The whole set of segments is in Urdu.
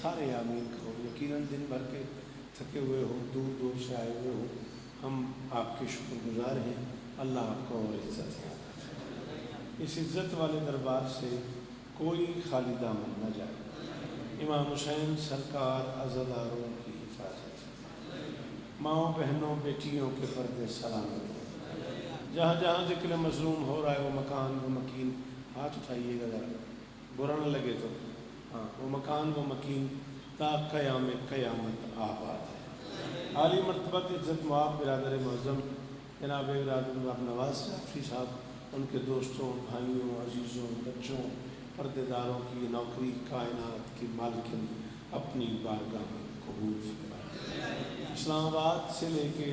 سارے آمین کہو. یقیناً دن بھر کے تھکے ہوئے ہو, دور دور سے آئے ہوئے ہو, ہم آپ کے شکر گزار ہیں. اللہ آپ کو اور عزت ہے. اس عزت والے دربار سے کوئی خالی دامن نہ جائے. امام حسین سرکار عزاداروں کی حفاظت, ماؤں بہنوں بیٹیوں کے پردے سلامت. جہاں جہاں ذکر مظلوم ہو رہا ہے وہ مکان وہ مکین, ہاتھ اٹھائیے گا ذرا, برا نہ لگے تو. ہاں, وہ مکان وہ مکین تا قیام قیامت آباد ہے. عالی مرتبت عزت معاب برادر معظم جناب ارادت نواز جعفری صاحب, ان کے دوستوں, بھائیوں, عزیزوں, بچوں, پردے داروں کی نوکری کائنات کی مالکن اپنی بارگاہ میں قبول فرمائے. اسلام آباد سے لے کے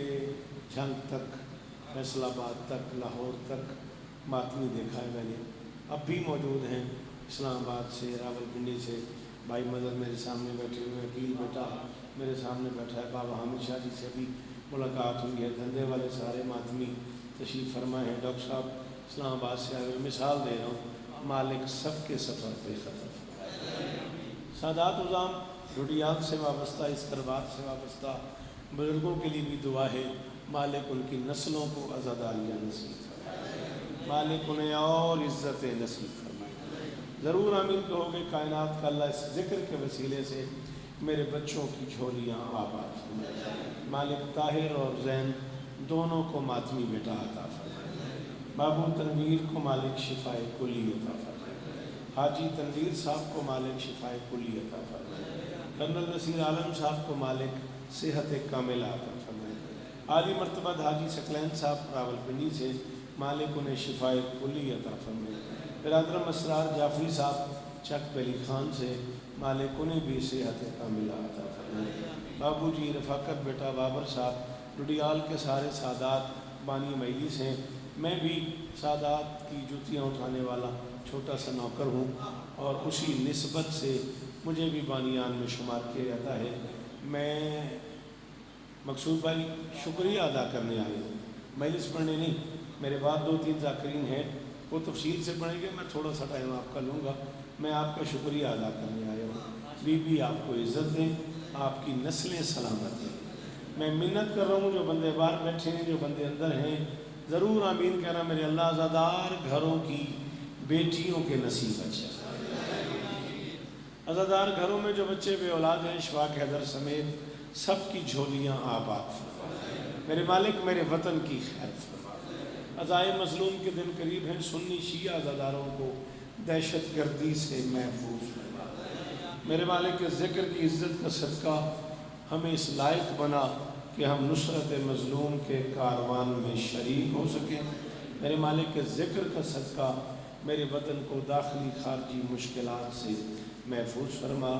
جھنگ تک, فیصل آباد تک, لاہور تک ماتمی دیکھا ہے میں نے. اب بھی موجود ہیں. اسلام آباد سے, راولپنڈی سے بھائی مدر میرے سامنے بیٹھے ہوئے, عقیل بیٹا میرے سامنے بیٹھا ہے, بابا حامد شاہ جی سے بھی ملاقات ہوئی ہے. دھندے والے سارے ماتمی تشریف فرمائے ہیں. ڈاکٹر صاحب اسلام آباد سے آئے ہوئے, مثال دے رہا ہوں, مالک سب کے سفر بے خطر فرمائے. سادات عظام ڈوڈیال سے وابستہ, اس دربار سے وابستہ بزرگوں کے لیے بھی دعا ہے, مالک ان کی نسلوں کو عزاداریاں نصیب فرمائے, مالک انہیں اور عزت نصیب فرمائے. ضرور آمین کہو گے. کائنات کا اللہ اس ذکر کے وسیلے سے میرے بچوں کی جھولیاں آباد فرمائے. مالک طاہر اور زین دونوں کو ماتمی بیٹا عطا فرمائے. بابو تنویر کو مالک شفائے کلی عطا فرمائے. حاجی تنویر صاحب کو مالک شفائے کلی عطا فرمائے. کرنل نصیر عالم صاحب کو مالک صحت کاملہ عطا فرمائے. عالی مرتبہ حاجی سکلین صاحب راولپنڈی سے مالک انہیں شفائے کلی عطا فرمائے. برادر اسرار جعفری صاحب چک بلی خان سے مالک انہیں بھی صحت کاملہ عطا فرمائے. بابو جی رفاقت بیٹا بابر صاحب ڈوڈیال کے سارے سادات بانی مجلس ہیں. میں بھی سادات کی جوتیاں اٹھانے والا چھوٹا سا نوکر ہوں, اور اسی نسبت سے مجھے بھی بانیان میں شمار کیا جاتا ہے. میں مقصود بھائی شکریہ ادا کرنے آئے ہوں, مجلس پڑھنے نہیں. میرے بعد 2-3 ذاکرین ہیں, وہ تفصیل سے پڑھیں گے, میں تھوڑا سا ٹائم آپ کا لوں گا. میں آپ کا شکریہ ادا کرنے آیا ہوں. بی آپ کو عزت دیں, آپ کی نسلیں سلامت ہیں. میں منت کر رہا ہوں, جو بندے باہر بیٹھے ہیں, جو بندے اندر ہیں, ضرور آمین کہنا. میرے اللہ عزادار گھروں کی بیٹیوں کے نصیب اچھے. عزادار گھروں میں جو بچے بے اولاد ہیں, اشفاق حیدر سمیت سب کی جھولیاں آباد فرما. میرے مالک میرے وطن کی خیر فرما. عزائے مظلوم کے دن قریب ہیں, سنی شیعہ عزاداروں کو دہشت گردی سے محفوظ فرما. میرے مالک کے ذکر کی عزت کا صدقہ ہمیں اس لائق بنا کہ ہم نصرت مظلوم کے کاروان میں شریک ہو سکیں. میرے مالک کے ذکر کا صدقہ میرے وطن کو داخلی خارجی مشکلات سے محفوظ فرما.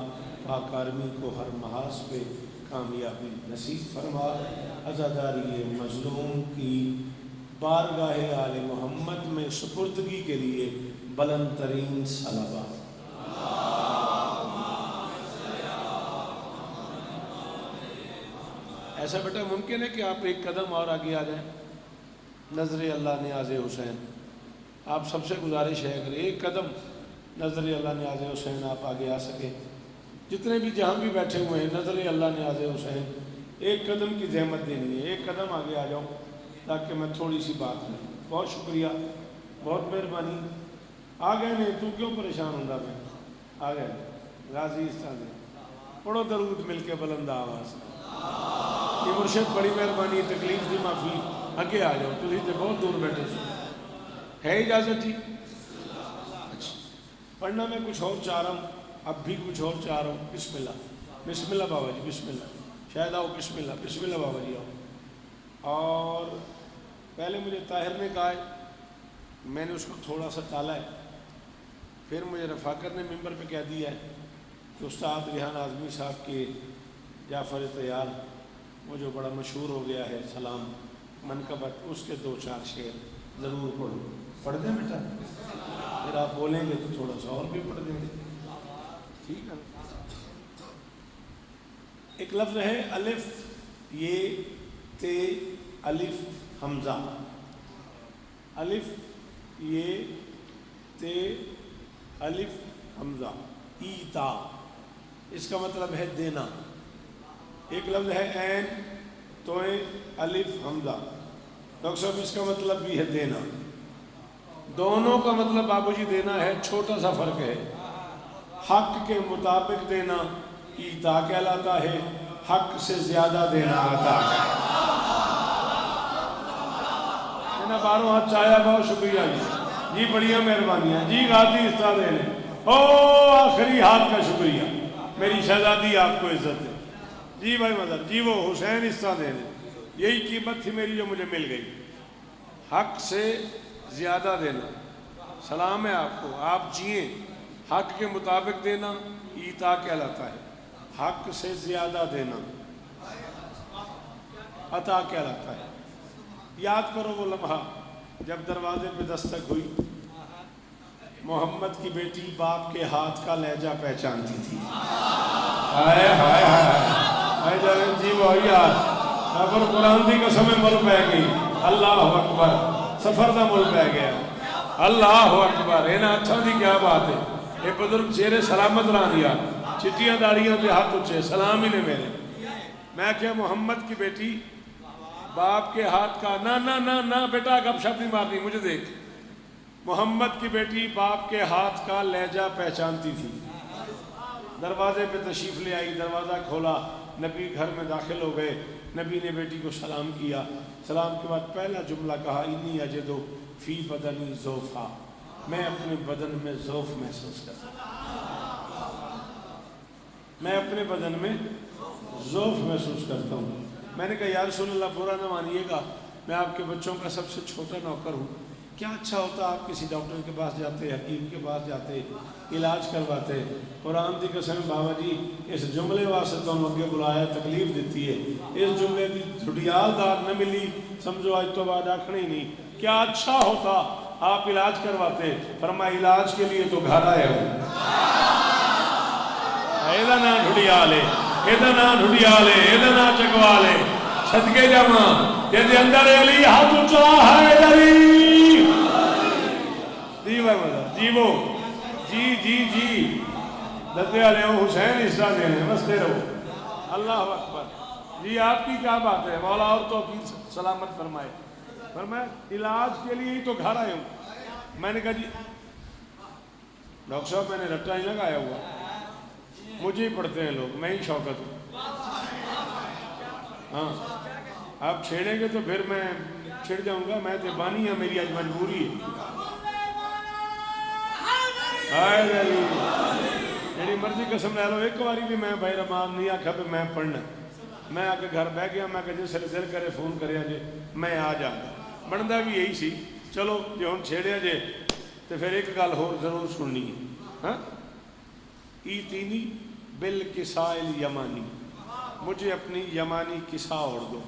پاک آرمی کو ہر محاذ پہ کامیابی نصیب فرما. عزاداری مظلوم کی بارگاہ آل محمد میں سپردگی کے لیے بلند ترین صلوات. ایسا بیٹا ممکن ہے کہ آپ ایک قدم اور آگے آ جائیں. نظر اللہ نیاز حسین, آپ سب سے گزارش ہے اگر ایک قدم نظر اللہ نیاز حسین آپ آگے آ سکیں. جتنے بھی جہاں بھی بیٹھے ہوئے ہیں, نظر اللہ نیاز حسین ایک قدم کی زحمت دینی ہے. ایک قدم آگے آ جاؤ تاکہ میں تھوڑی سی بات کروں. بہت شکریہ, بہت مہربانی. آ گئے نہیں, تو کیوں پریشان ہوں گا. میں آ گئے. غازی استاد پڑھو درود مل کے بلند آواز. یہ مرشد بڑی مہربانی, تکلیف دی معافی. اگے آ جاؤ, تھی تو بہت دور بیٹھے ہے. اجازت جی؟ اچھا, پڑھنا میں کچھ اور چاہ رہا ہوں, اب بھی کچھ اور چاہ رہا ہوں. بسم اللہ, بسم اللہ بابا جی, بسم اللہ. شاید آؤ, بسم اللہ, بسم اللہ بابا جی آؤ. اور پہلے مجھے طاہر نے کہا ہے, میں نے اس کو تھوڑا سا ٹالا ہے. پھر مجھے رفاقت نے ممبر پہ کہہ دیا ہے کہ استاد ریحان اعظمی صاحب کے جعفر طیار, وہ جو بڑا مشہور ہو گیا ہے سلام منقبت, اس کے 2-4 شعر ضرور پڑھو. پڑھ دیں بیٹا؟ پھر آپ بولیں گے تو تھوڑا سا اور بھی پڑھ دیں گے, ٹھیک ہے. ایک لفظ ہے الف یہ تے الف حمزہ. الف یہ تے الف حمزہ ایتا. اس کا مطلب ہے دینا. ایک لفظ ہے عین توئیں الف حمزہ. ڈاکٹر صاحب اس کا مطلب بھی ہے دینا. دونوں کا مطلب بابو جی دینا ہے. چھوٹا سا فرق ہے. حق کے مطابق دینا ایتا کہلاتا ہے, حق سے زیادہ دینا عطا ہے. باروں ہاتھ چاہیا, بہت شکریہ جی بڑیاں مہربانیاں جی. غازی حصہ دینے آخری ہاتھ کا شکریہ. میری شہزادی آپ کو عزت ہے جی. بھائی مدر جی وہ حسین حصہ دینے, یہی قیمت تھی میری جو مجھے مل گئی. حق سے زیادہ دینا. سلام ہے آپ کو, آپ جئیں. حق کے مطابق دینا ایتا کہلاتا ہے. حق سے زیادہ دینا عطا کہلاتا ہے. یاد کرو وہ لمحہ جب دروازے پہ دستک ہوئی, محمد کی بیٹی باپ کے ہاتھ کا لہجہ پہچانتی تھی. ہائے ہائے ہائے جاوید جی وہ یار پر قرآن دی قسم مل پہ گئی. اللہ اکبر, سفر دا مل پہ گیا. اللہ اکبر. اینا اچھا دی کیا بات ہے. یہ بزرگ چہرے سلامت رہا دیا, چٹیاں داڑیاں پہ ہاتھ اچھے, سلام ہی نے میرے. میں کیا محمد کی بیٹی باپ کے ہاتھ کا, نہ نہ نہ نہ بیٹا گپ شپ نہیں مارنی, مجھے دیکھ. محمد کی بیٹی باپ کے ہاتھ کا لہجہ پہچانتی تھی. دروازے پہ تشریف لے آئی, دروازہ کھولا, نبی گھر میں داخل ہو گئے. نبی نے بیٹی کو سلام کیا. سلام کے بعد پہلا جملہ کہا, انی اجدو فی بدنی ذوفا, میں اپنے بدن میں ذوف محسوس کرتا ہوں. میں اپنے بدن میں ذوف محسوس کرتا ہوں. میں نے کہا یا رسول اللہ برا نہ مانیے گا, میں آپ کے بچوں کا سب سے چھوٹا نوکر ہوں. کیا اچھا ہوتا آپ کسی ڈاکٹر کے پاس جاتے, حکیم کے پاس جاتے, علاج کرواتے. قرآن دی قسم بابا جی اس جملے واسطے تو اگے بلایا, تکلیف دیتی ہے. اس جملے کی جھڑیال دار نہ ملی, سمجھو آج تو بعد آکھنے ہی نہیں. کیا اچھا ہوتا آپ علاج کرواتے. فرمایا علاج کے لیے تو گھر آئے ہو. ایدہ نا جھڑیالے, ایدہ نا ڈھڑیالے, ایدہ نا چکوالے, صدقے جمع یہ دے اندر علی ہاتھ اچھا ہے دری. جی بھائی مدد جی وہ جی جی جی دتے والے ہو حسین حصہ دینے, بستے رہو. اللہ اکبر. جی آپ کی کیا بات ہے مولا, اور توفیق سلامت فرمائے. فرمایا علاج کے لیے ہی تو گھر آئے ہوں. میں نے کہا جی ڈاکٹر صاحب میں نے رٹا ہی لگایا ہوا, مجھے ہی پڑھتے ہیں لوگ, میں ہی شوکت ہوں. ہاں آپ چھیڑیں گے تو پھر میں چھڑ جاؤں گا. میں تو بانی ہے, میری آج مجبوری ہے. میری مرضی قسم لے لو, ایک باری بھی میں بھائی رحمان نہیں آکھا پہ میں پڑھنا. میں آ کے گھر بہ گیا, میں کہ جس دل کرے فون کرے جے میں آ جاؤں. بنتا بھی یہی سی. چلو جی ہوں چھیڑیا جے تو پھر ایک گل ہو ضرور سننی ہے. ہاں ای تینی بل کسائل یمانی, مجھے اپنی یمانی کسا اوڑ دو.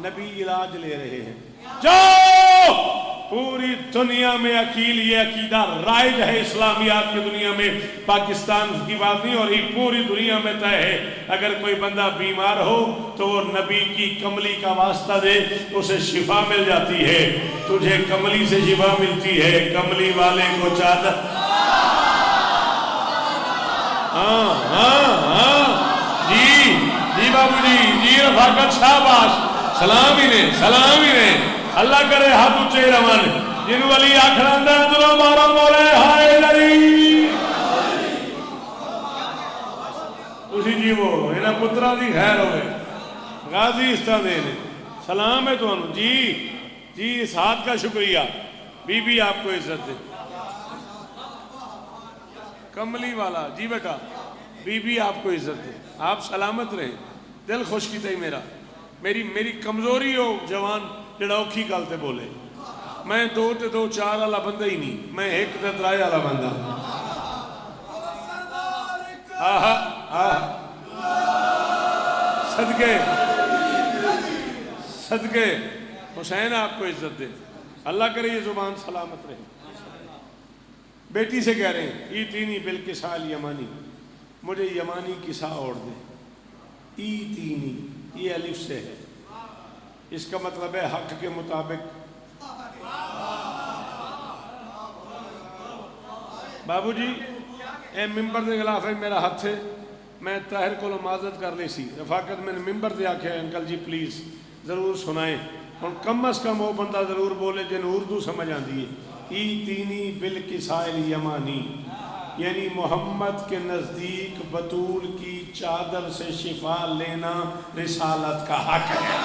نبی علاج لے رہے ہیں. جاؤ پوری دنیا میں عقیل یہ عقیدہ رائج ہے اسلامیات کی دنیا میں, پاکستان کی بات نہیں, اور یہ پوری دنیا میں طے ہے. اگر کوئی بندہ بیمار ہو تو وہ نبی کی کملی کا واسطہ دے, اسے شفا مل جاتی ہے. تجھے کملی سے شفا ملتی ہے, کملی والے کو چادر. ہاں ہاں ہاں جی جی بابو جی جی رفاقت شاباش. سلام ہی نے, سلام ہی نے. اللہ کرے ہاتھ اچھے رمن, جن ولی آکھران دے دلوں مارا مولے ہائے لری. اسی جی وہ انہاں پترہ دی خیر ہوئے. غازی اس طرح دینے سلام ہے تو انہوں جی جی. اس ہاتھ کا شکریہ. بی بی آپ کو عزت دے. کملی والا جی بیٹا, بی بی آپ کو عزت دے. آپ سلامت رہیں. دل خوش کی تے میرا. میری کمزوری ہو جوان جڑا اوکھی گل تے بولے. میں 2 تے 2 4 والا بندہ ہی نہیں, میں 1 تے 3 والا بندہ. آہا آہا صدقے صدقے حسین آپ کو عزت دے. اللہ کرے یہ زبان سلامت رہے. بیٹی سے کہہ رہے ہیں ای تینی بالکسال یمانی, مجھے یمانی کسا اوڑ دے. ای تینی یہ الف سے ہے, اس کا مطلب ہے حق کے مطابق. بابو جی اے ممبر دے خلاف ہے میرا ہاتھ ہے, میں طاہر کو معذرت کر لی سی رفاقت میں نے ممبر دے آکھے انکل جی پلیز ضرور سنائیں اور کم از کم وہ بندہ ضرور بولے جن اردو سمجھ آندی ہے ایتینی بالکسائل یمانی یعنی محمد کے نزدیک بطول کی چادر سے شفا لینا رسالت کا حق ہے.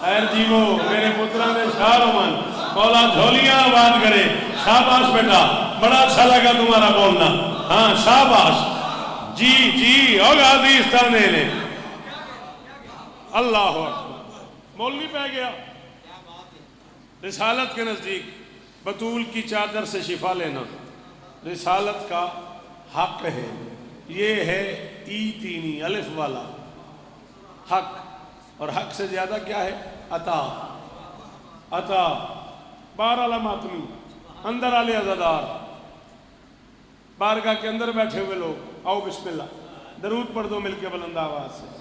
خیر جیو میرے پتران شاہ رمان مولا جھولیاں آباد کرے. شاباش بیٹا بڑا اچھا لگا تمہارا بولنا. ہاں شاباش جی جی اور عزیز تانے نے اللہ اکبر مولوی پہ گیا. رسالت کے نزدیک بطول کی چادر سے شفا لینا رسالت کا حق ہے. یہ ہے ایتینی الف والا حق. اور حق سے زیادہ کیا ہے؟ عطا. عطا بار والا ماتمی اندر والے عزادار بارگاہ کے اندر بیٹھے ہوئے لوگ آؤ بسم اللہ درود پڑھ دو مل کے بلند آواز سے.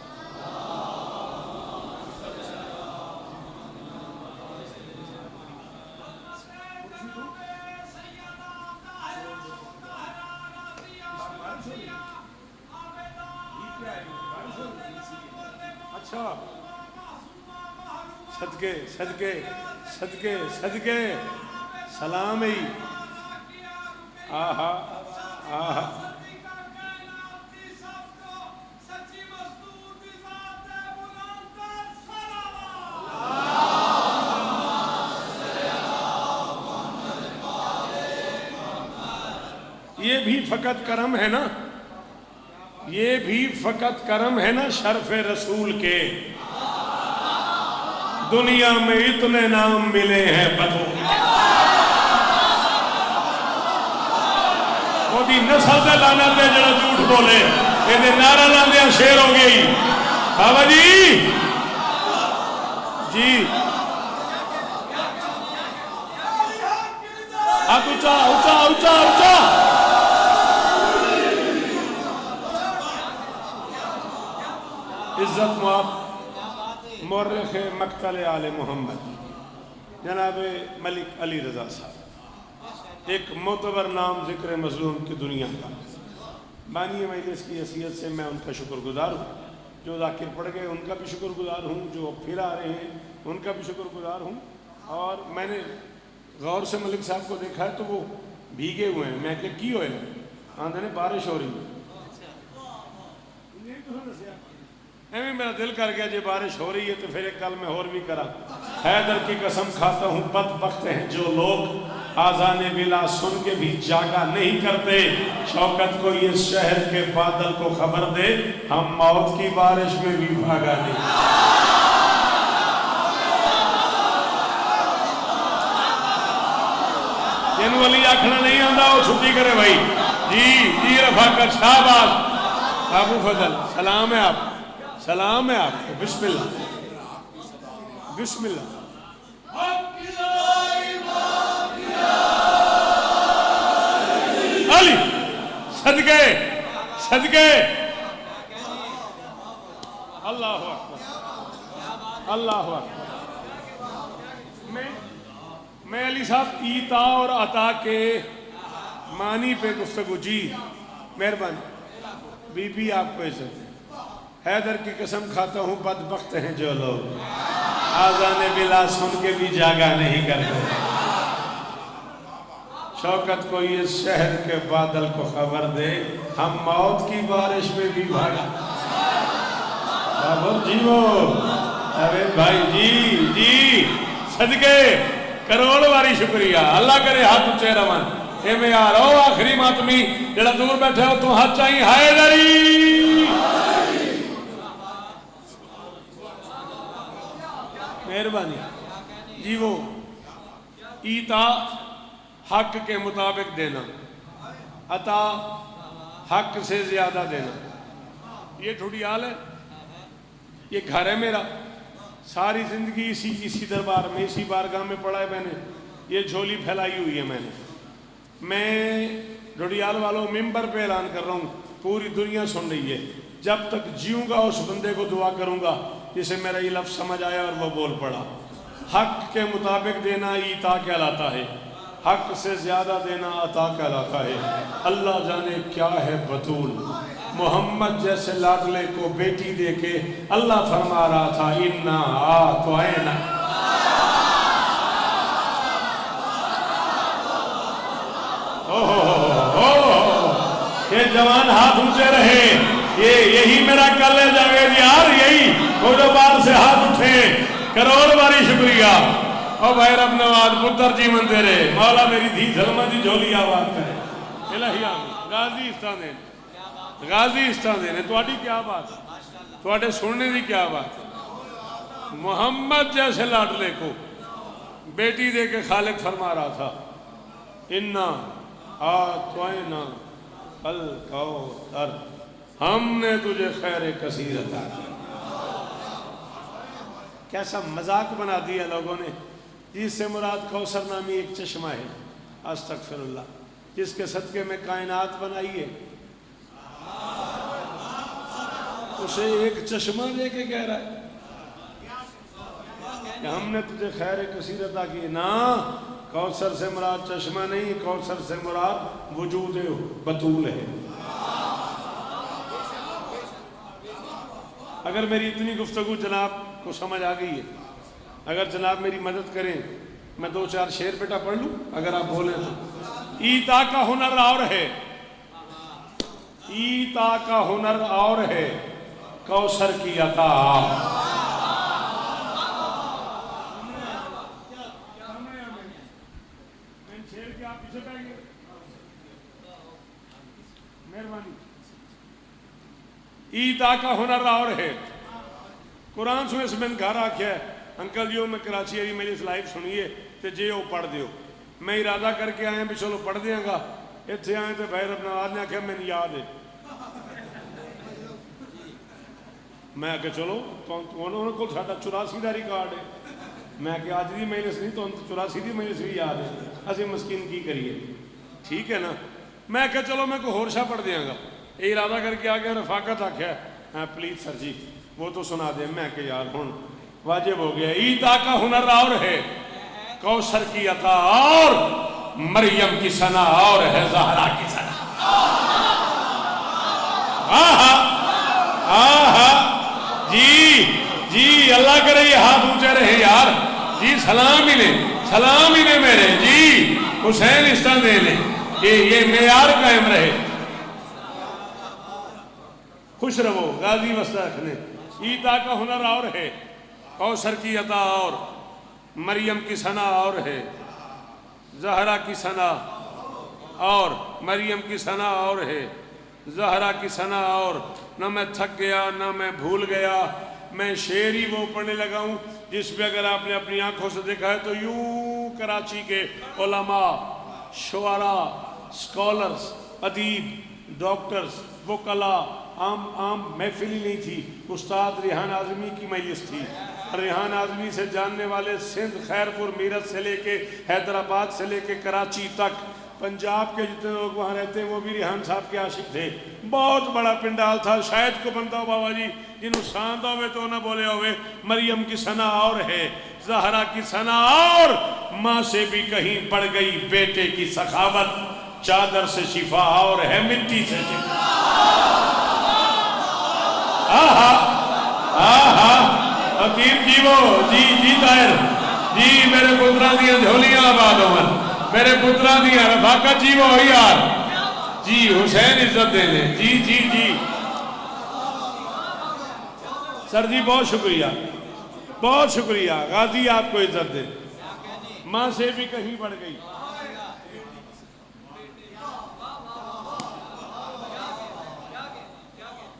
اچھا صدقے صدقے صدقے صدقے سلام ہی آہا آہا. یہ بھی فقط کرم ہے نا یہ بھی فقط کرم ہے نا شرف رسول کے. دنیا میں اتنے نام ملے ہیں بطول وہی نسل سے لانا تے جڑا جھوٹ بولے یہ نعرہ لاندیا شیر ہو گئی. بابا جی جی ہاتھ اونچا اونچا اونچا اونچا. عزت مآب مورخ مقتل آل محمد جناب ملک علی رضا صاحب ایک معتبر نام ذکر مظلوم کی دنیا کا بانی مجلس کی حیثیت سے میں ان کا شکر گزار ہوں. جو ذاکر پڑھ گئے ان کا بھی شکر گزار ہوں. جو پھر آ رہے ہیں ان کا بھی شکر گزار ہوں. اور میں نے غور سے ملک صاحب کو دیکھا ہے تو وہ بھیگے ہوئے ہیں. میں کہ کی ہوئے آندھے نے بارش ہو رہی ہے. ایویں میرا دل کر گیا جی بارش ہو رہی ہے تو پھر ایک کل میں اور بھی کرا. حیدر کی قسم کھاتا ہوں بدبخت ہیں جو لوگ آذان بلا سن کے بھی جاگا نہیں کرتے. شوکت کو یہ شہر کے بادل کو خبر دے ہم موت کی بارش میں بھی بھاگا نہیں. جن والی آکھنا نہیں آندا وہ چھٹی کرے بھائی. جی جی رفاقت شاباش. ابو فضل سلام ہے آپ سلام ہے آپ کو. بسم اللہ بسم اللہ. علی صدقے صدقے اللہ اکبر اللہ اکبر. میں علی صاحب ایتا اور عطا کے معنی پہ گفتگو. جی مہربانی بی بی آپ کو عزت. حیدر کی قسم کھاتا ہوں بدبخت ہیں جو لوگ آذان بلا سن کے بھی جاگا نہیں کرتے. شوکت کو یہ شہر کے بادل کو خبر دے ہم موت کی بارش میں بھی بھاگا. بابر جیو ارے بھائی جی جی صدقے کروڑ باری شکریہ. اللہ کرے ہاتھ اونچے روان. اے میں یار او آخری ماتمی جڑا دور بیٹھے ہو تو ہاتھ چاہیے حیدری. مہربانی جی. وہ ایتا حق کے مطابق دینا عطا حق سے زیادہ دینا. یہ تھوڑی حال ہے. یہ گھر ہے میرا. ساری زندگی اسی دربار میں اسی بارگاہ میں پڑھا ہے میں نے. یہ جھولی پھیلائی ہوئی ہے میں نے. میں ڈوڈیال والوں ممبر پہ اعلان کر رہا ہوں پوری دنیا سن رہی ہے. جب تک جیوں گا اس بندے کو دعا کروں گا جسے میرا یہ لفظ سمجھ آیا اور وہ بول پڑا. حق کے مطابق دینا ایتا کہلاتا ہے. حق سے زیادہ دینا عطا کہلاتا ہے۔ اللہ جانے کیا ہے بطول، محمد جیسے لاڈلے کو بیٹی دے کے اللہ فرما رہا تھا اِنَّا آتَوْنَا۔ یہ جوان ہاتھ اونچے رہے، یہی میرا کل ہے جاوید یار، یہی وہ جو بار سے ہاتھ اٹھے، کروڑ باری شکریہ۔ او بھائی رب نواز پتر جی من دے رہے، مولا میری دھی سلمہ دی جھولی آباد کرے۔ الہی آمین۔ غازی استان دینے، غازی استان دینے، تو آٹی کیا بات ہے، تو آٹے سننے دی کیا بات ہے۔ محمد جیسے لاڈلے کو بیٹی دے کے خالق فرما رہا تھا اِنَّا آتَوْنَا الْکَوْثَرَ، ہم نے تجھے خیر کثیر عطا کی۔ کیسا مذاق بنا دیا لوگوں نے، جس سے مراد کوثر نامی ایک چشمہ ہے، استغفر اللہ، جس کے صدقے میں کائنات بنائی ہے، اسے ایک چشمہ دے کے کہہ رہا ہے کہ ہم نے تجھے خیر کثیر عطا کی۔ نا، کوثر سے مراد چشمہ نہیں، کوثر سے مراد وجود بطول ہے۔ اگر میری اتنی گفتگو جناب کو سمجھ آ گئی ہے، اگر جناب میری مدد کریں، میں دو چار شعر بیٹا پڑھ لوں اگر آپ بولیں تو۔ ایتا کا ہنر اور ہے، ایتا کا ہنر اور ہے، کوثر کی عطا۔ ایتا کا ہنر اور ہے، قرآن سو اس میں گھر آکھیا ہے انکل جیو میں کراچی آئی میری لائف سنیے تے جے او پڑھ دیو۔ میں ارادہ کر کے آئے بھی چلو پڑھ دیاں گا، اتھے آئے تے بھائی رب نواز نے آکھیا میں یاد ہے، میں آکھیا چلو انہوں کو ساڑھا 84 دا ریکارڈ ہے، میں آکھیا آج دی مجلس نہیں تو 84 دی مجلس بھی یاد ہے، اسے مسکین کی کریے، ٹھیک ہے نا۔ میں آکھیا چلو میں کو ہورشا پڑھ دیاں گا، یہ ارادہ کر کے آگیا رفاقت آکھیا ہاں پلیز سر جی وہ تو سنا دیں۔ میں کہ یار ہون واجب ہو گیا۔ ایتا کا ہنر اور ہے، کوثر کی عطا اور، مریم کی ثنا اور ہے، زہرا کی ثنا۔ آہا آہا، جی جی اللہ کرے یہ ہاتھ اونچے رہے یار، جی سلام ہی لیں میرے، جی حسین استان دے لیں، یہ معیار قائم رہے۔ خوش رہو غازی وسطہ رکھنے۔ ایتا کا ہنر اور ہے، کوثر کی عطا اور، مریم کی ثنا اور ہے، زہرا کی ثنا اور، مریم کی ثنا اور ہے، زہرا کی ثنا اور۔ نہ میں تھک گیا نہ میں بھول گیا، میں شعر ہی وہ پڑھنے لگا ہوں جس پہ اگر آپ نے اپنی آنکھوں سے دیکھا ہے تو یوں کراچی کے علماء، شعراء، سکولرز، ادیب، ڈاکٹرز، وکلاء، عام محفل ہی نہیں تھی، استاد ریحان اعظمی کی مجلس تھی۔ ریحان اعظمی سے جاننے والے سندھ، خیرپور، میرٹھ سے لے کے حیدرآباد سے لے کے کراچی تک، پنجاب کے جتنے لوگ وہاں رہتے ہیں وہ بھی ریحان صاحب کے عاشق تھے۔ بہت بڑا پنڈال تھا، شاید کو بنتا ہو بابا جی جنہوں ساندہ ہوئے تو نہ بولے ہوئے۔ مریم کی ثنا اور ہے، زہرا کی ثنا اور، ماں سے بھی کہیں بڑھ گئی بیٹے کی سخاوت، چادر سے شفا اور ہے، مٹی سے شفا۔ آہا آہا، حکیم جی وہ جی طاہر جی میرے پترہ دیا جھولیاں آباد ہوں، میرے پترہ دیا رفاقت جی وہ یار جی حسین عزت دے لیں، جی سر جی بہت شکریہ غازی آپ کو عزت دے، ماں سے بھی کہیں بڑھ گئی۔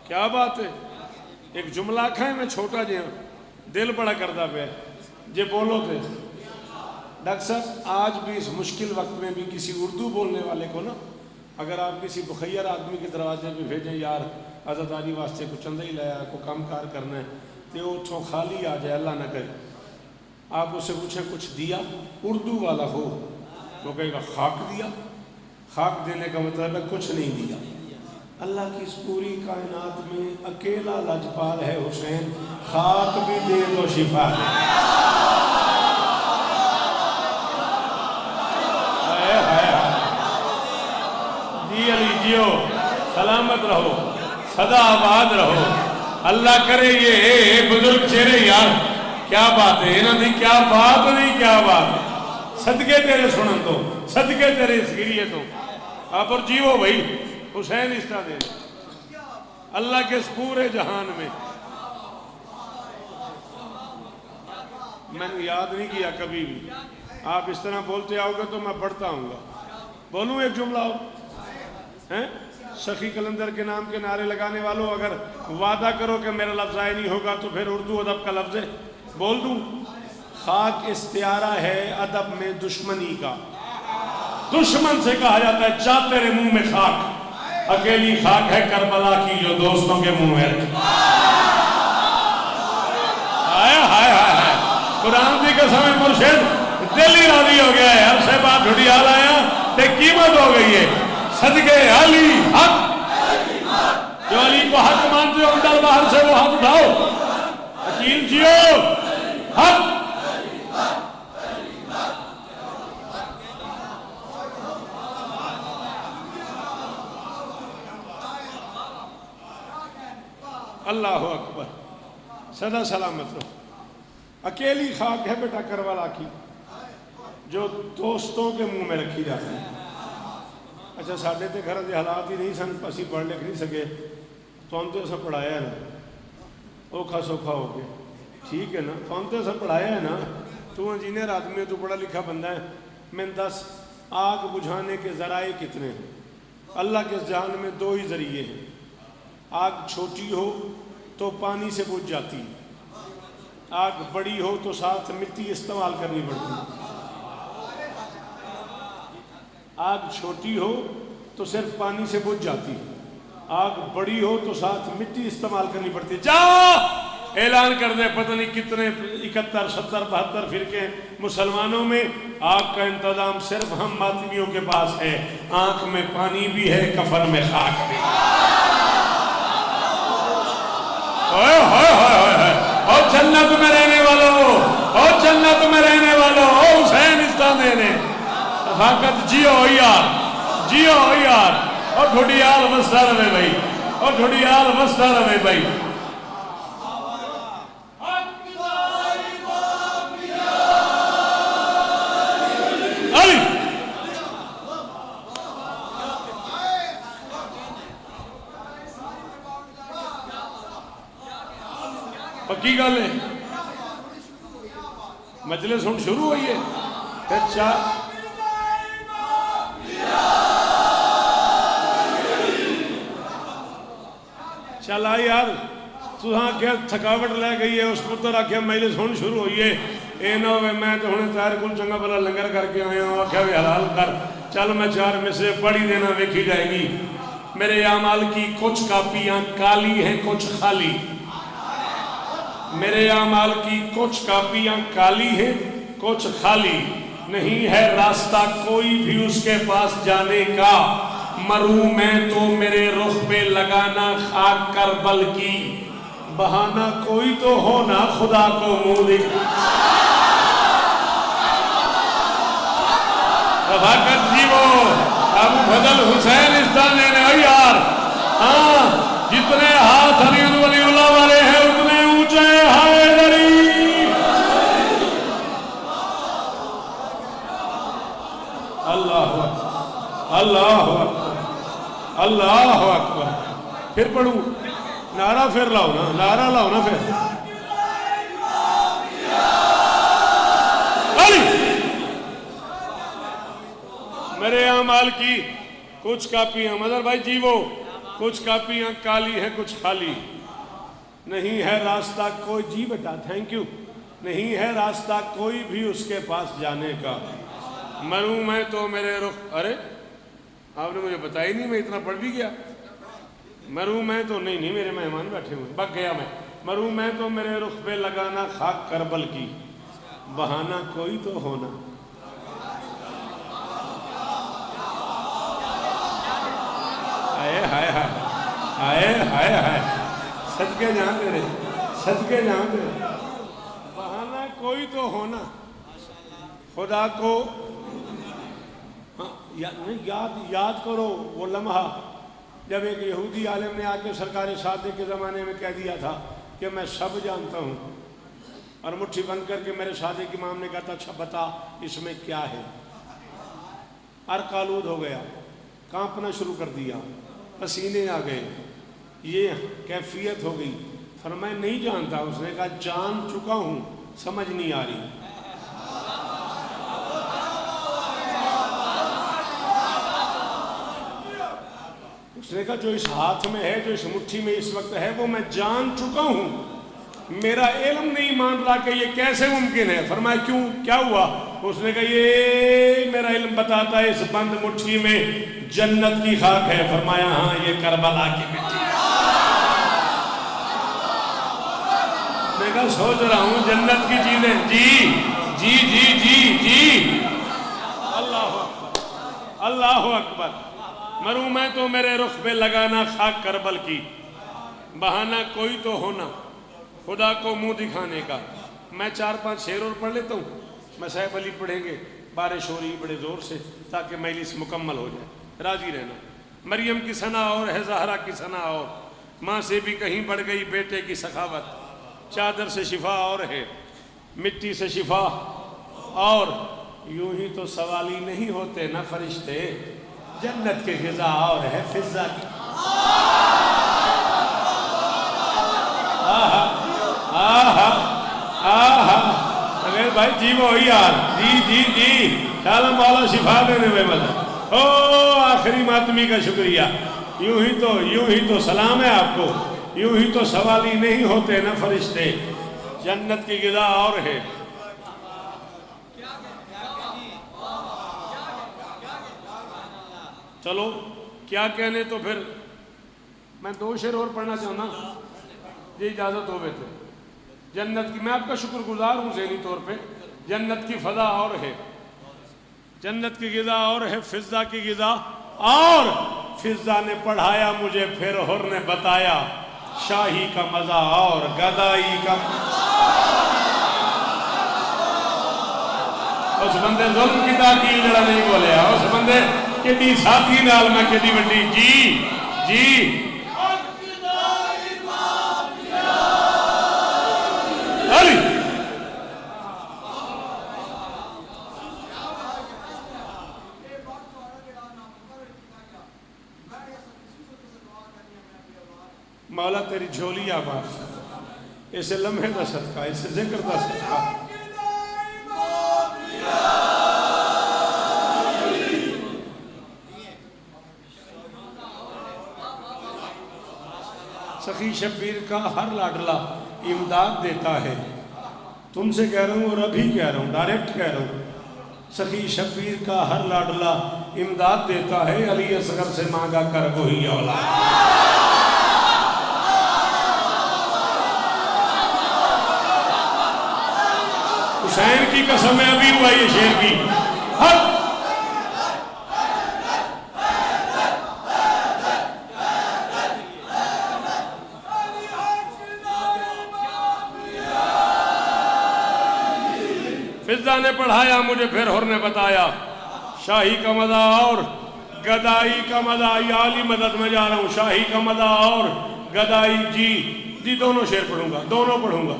کیا بات ہے، ایک جملہ کھائیں میں چھوٹا جی ہوں، دل بڑا کردہ پہ جے بولو تھے ڈاکٹر صاحب آج بھی اس مشکل وقت میں بھی کسی اردو بولنے والے کو نا اگر آپ کسی بخیر آدمی کے دروازے پہ بھیجیں یار عزاداری واسطے کچھ چندہ ہی لایا کو کام کار کرنا ہے تو وہ اتھوں خالی آ جائے اللہ نہ کرے، آپ اسے پوچھیں کچھ دیا، اردو والا ہو وہ کہے گا خاک دیا، خاک دینے کا مطلب ہے کچھ نہیں دیا۔ اللہ کی اس پوری کائنات میں اکیلا لاجپال ہے حسین، خاک بھی دے تو شفا ہے۔ جی علی جیو، سلامت رہو، سدا آباد رہو، اللہ کرے یہ بزرگ چہرے یار کیا بات ہے، انہوں نے کیا بات نہیں، کیا بات ہے، صدقے تیرے سنن تو، صدقے تیرے سیریے تو آپ اور جیو بھائی، حسین استا دے اللہ کے اس پورے جہان میں میں نے یاد نہیں کیا کبھی بھی، آپ اس طرح بولتے آؤ گے تو میں پڑھتا ہوں گا، بولوں ایک جملہ ہو، سخی قلندر کے نام کے نعرے لگانے والوں اگر وعدہ کرو کہ میرا لفظ ضائع نہیں ہوگا تو پھر اردو ادب کا لفظ ہے، بول دوں، خاک استعارہ ہے ادب میں دشمنی کا، دشمن سے کہا جاتا ہے جا تیرے منہ میں خاک، اکیلی خاک ہے کربلا کی جو دوستوں کے منہ میں رکھی، ہائے ہائے ہائے، قرآن دی قسم مرشد دل ہی راضی ہو گیا ہے، ہر سے بات ڈھوڑی آل آیا تے قیمت ہو گئی ہے، صدقے علی حق، جو علی کو حق مانتے ہو اندر باہر سے وہ حق اٹھاؤ، عقیل جیو حق، اللہ اکبر، سدا سلامت رہو، اکیلی خاک ہے بیٹا کربلا کی جو دوستوں کے منہ میں رکھی جاتی ہے، اچھا ساڑھے تے گھر دے حالات ہی نہیں سن، اسی پڑھ لکھ نہیں سکے تو ہم تو اسا پڑھایا ہے نا، اوکھا سوکھا ہو کے، ٹھیک ہے نا، تو ہم تو اسا پڑھایا ہے نا، تو انجینئر آدمی ہے، تو پڑھا لکھا بندہ ہے، میں دس آگ بجھانے کے ذرائع کتنے ہیں، اللہ کے جہان میں دو ہی ذریعے ہیں، آگ چھوٹی ہو تو پانی سے بجھ جاتی، آگ بڑی ہو تو ساتھ مٹی استعمال کرنی پڑتی، آگ چھوٹی ہو تو صرف پانی سے بجھ جاتی، آگ بڑی ہو تو ساتھ مٹی استعمال کرنی پڑتی، جا اعلان کر دے پتہ نہیں کتنے 71 70 72 فرقے مسلمانوں میں، آگ کا انتظام صرف ہم ماتمیوں کے پاس ہے، آنکھ میں پانی بھی ہے کفن میں خاک بھی، اور جنت میں رہنے والوں، اور جنت میں رہنے والوں، او حسین استان دینے رفاقت جیو یار، جیو یار، اور ڈھوڑیال وسطہ رہے بھائی، اور ڈھوڑیال وسطہ رہے بھائی، پکی گل ہے، مجلس ہن شروع ہوئی ہے، اچھا چل آئی یار، تو ہاں کیا تھکاوٹ لے گئی ہے، اس پتر آکھیا مجلس ہن شروع ہوئی ہے، اے نہ ہوئے میں تو ہنے تیار کل چنگا بلا لنگر کر کے آیا ہوں، آکھیا بھی حلال کر، چل میں 4 میں سے پڑھی دینا ویکھی جائے گی، میرے اعمال کی کچھ کاپیاں کالی ہیں کچھ خالی، میرے اعمال کی کچھ کاپیاں کالی ہیں کچھ خالی، نہیں ہے راستہ کوئی بھی اس کے پاس جانے کا، مروں میں تو میرے رخ پہ لگانا خاک کربل کی، بہانہ کوئی تو ہونا خدا کو منہ دکھ، رفاقت جیو، ابو فضل حسین استانے نے یار، ہاں جتنے ہاتھ علی ولی اللہ والے ہیں اتنے اونچے حیدری، اللہ اکبر، اللہ اکبر، اللہ اکبر، پھر پڑھوں نعرہ پھر لاؤ نا، نعرہ لاؤ نا پھر، علی میرے اعمال کی کچھ کاپیاں، مدر بھائی جیو، کچھ کاپیاں کالی ہیں کچھ خالی، نہیں ہے راستہ کوئی، جی بیٹا تھینک یو، نہیں ہے راستہ کوئی بھی اس کے پاس جانے کا، مروں میں تو میرے رخ، ارے آپ نے مجھے بتائی نہیں، میں اتنا پڑھ بھی گیا، مروں میں تو نہیں میرے مہمان بیٹھے ہوئے، بک گیا میں، مروں میں تو میرے رخ پہ لگانا خاک کربل کی، بہانہ کوئی تو ہونا، ہائے ہائے ہائے ہائے ہائے، صدقے جہاں تیرے، صدقے جہاں تیرے، بہانہ کوئی تو ہونا، خدا کو یاد کرو وہ لمحہ جب ایک یہودی عالم نے آ کے سرکار صادق کے زمانے میں کہہ دیا تھا کہ میں سب جانتا ہوں، اور مٹھی بند کر کے میرے صادق امام نے کہا تھا اچھا بتا اس میں کیا ہے۔ عرق آلود ہو گیا، کانپنا شروع کر دیا، پسینے آ گئے، یہ کیفیت ہو گئی۔ فرمایا نہیں جانتا، اس نے کہا جان چکا ہوں، سمجھ نہیں آ رہی۔ اس نے کہا جو اس ہاتھ میں ہے، جو اس مٹھی میں اس وقت ہے، وہ میں جان چکا ہوں، میرا علم نہیں مان رہا کہ یہ کیسے ممکن ہے۔ فرمایا کیوں، کیا ہوا؟ اس نے کہا یہ میرا علم بتاتا ہے اس بند مٹھی میں جنت کی خاک ہے۔ فرمایا ہاں یہ کربلا کی مٹی ہے۔ میں کہا سوچ رہا ہوں جنت کی چیزیں، جی جی جی جی جی، اللہ اکبر اللہ اکبر۔ مروں میں تو میرے رخ پہ لگانا خاک کربل کی، بہانہ کوئی تو ہونا خدا کو منہ دکھانے کا۔ میں 4-5 شعر اور پڑھ لیتا ہوں، میں صاحب علی پڑھیں گے، بارش ہو رہی بڑے زور سے تاکہ مجلس مکمل ہو جائے، راضی رہنا۔ مریم کی ثنا اور ہے، زہرا کی ثنا اور، ماں سے بھی کہیں بڑھ گئی بیٹے کی سخاوت۔ چادر سے شفا اور ہے، مٹی سے شفا اور، یوں ہی تو سوالی نہیں ہوتے نہ فرشتے، جنت کے غذا اور ہے فضا کی۔ اگر بھائی جی وہ یار، جی جی جی، شالا مولا شفا دینے میں مدد۔ او آخری ماتمی کا شکریہ۔ یوں ہی تو سلام ہے آپ کو، یوں ہی تو سوالی نہیں ہوتے نہ فرشتے، جنت کی غذا اور ہے۔ چلو کیا کہنے، تو پھر میں 2 شعر اور پڑھنا چاہوں نا، یہ اجازت ہو بیٹے۔ جنت کی، میں آپ کا شکر گزار ہوں ذہنی طور پہ، جنت کی فضا اور ہے، جنت کی غذا اور ہے، فضا کی غذا اور، فضا نے پڑھایا مجھے پھر حر نے بتایا، شاہی کا مزہ اور گدائی کا۔ اس بندے ظلم کی تاکیل جڑا نہیں بولیا، اس بندے کدی ساتھی نال میں کدی وڈی، جی جی علی۔ مولا تیری جھولی آباد، اسے لمحے دا صدقہ، اسے ذکر دا صدقہ۔ سخی شبیر کا ہر لاڈلا امداد دیتا ہے، تم سے کہہ رہا ہوں اور ابھی کہہ رہا ہوں، ڈائریکٹ کہہ رہا ہوں، سخی شبیر کا ہر لاڈلا امداد دیتا ہے، علی اصغر سے مانگا کر وہی اولاد۔ حسین کی قسم ہے ابھی ہوا یہ شیر کی، حق فضا نے پڑھایا مجھے پھر حر نے بتایا، شاہی کا مزہ اور گدائی کا مزہ۔ یا علی مدد میں جا رہا ہوں، شاہی کا مزہ اور گدائی، جی دونوں شعر پڑھوں گا، دونوں پڑھوں گا،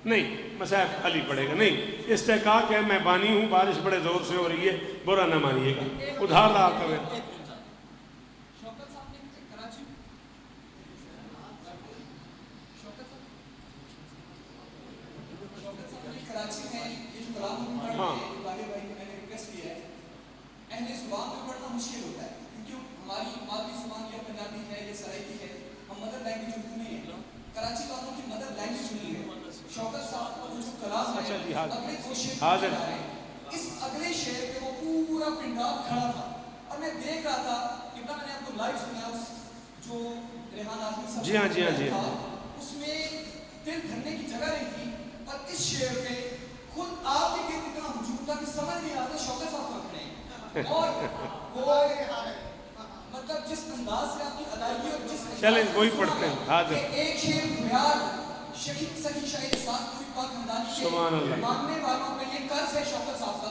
نہیں مسائب علی پڑھے گا، نہیں استحقاق ہے، میں بانی ہوں، بارش بڑے زور سے ہو رہی ہے، برا نہ مانیے گا، ادھار رہا کریں۔ ہاں اہل زبان میں پڑھنا مشکل ہوتا ہے کیونکہ ہماری مادری زبان یا پنجابی ہے یا سرائکی ہے، ہم مدر لینگویج اردو نہیں ہے، کراچی والوں کی مدر لینگویج نہیں ہے۔ شوکت صاحب کو جو کلام ہے اگلے 2 شعر پڑھا رہے ہیں، اس اگلے شعر پہ وہ پورا پنڈاب کھڑا تھا اور میں دیکھ رہا تھا کہ میں نے آپ کو لائیو سنیا، اس جو ریحان آزمی صاحب تھا اس میں دل دھرنے کی جگہ نہیں تھی، اور اس شعر پہ خود آپ کے گرد اتنا ہجوم تھا کہ سمجھ نہیں آتا شوکت صاحب کو کھڑے ہیں، اور وہ مطلب جس انداز سے آپ کی ادائیگی اور جس چلیں وہی پڑھتے ہیں، حاضر ایک شعر بہار شہید سخی شاہد ساتھ کوئی پاک خاندان کے ماننے والوں پہ یہ قرض ہے شوکت صاحب کا،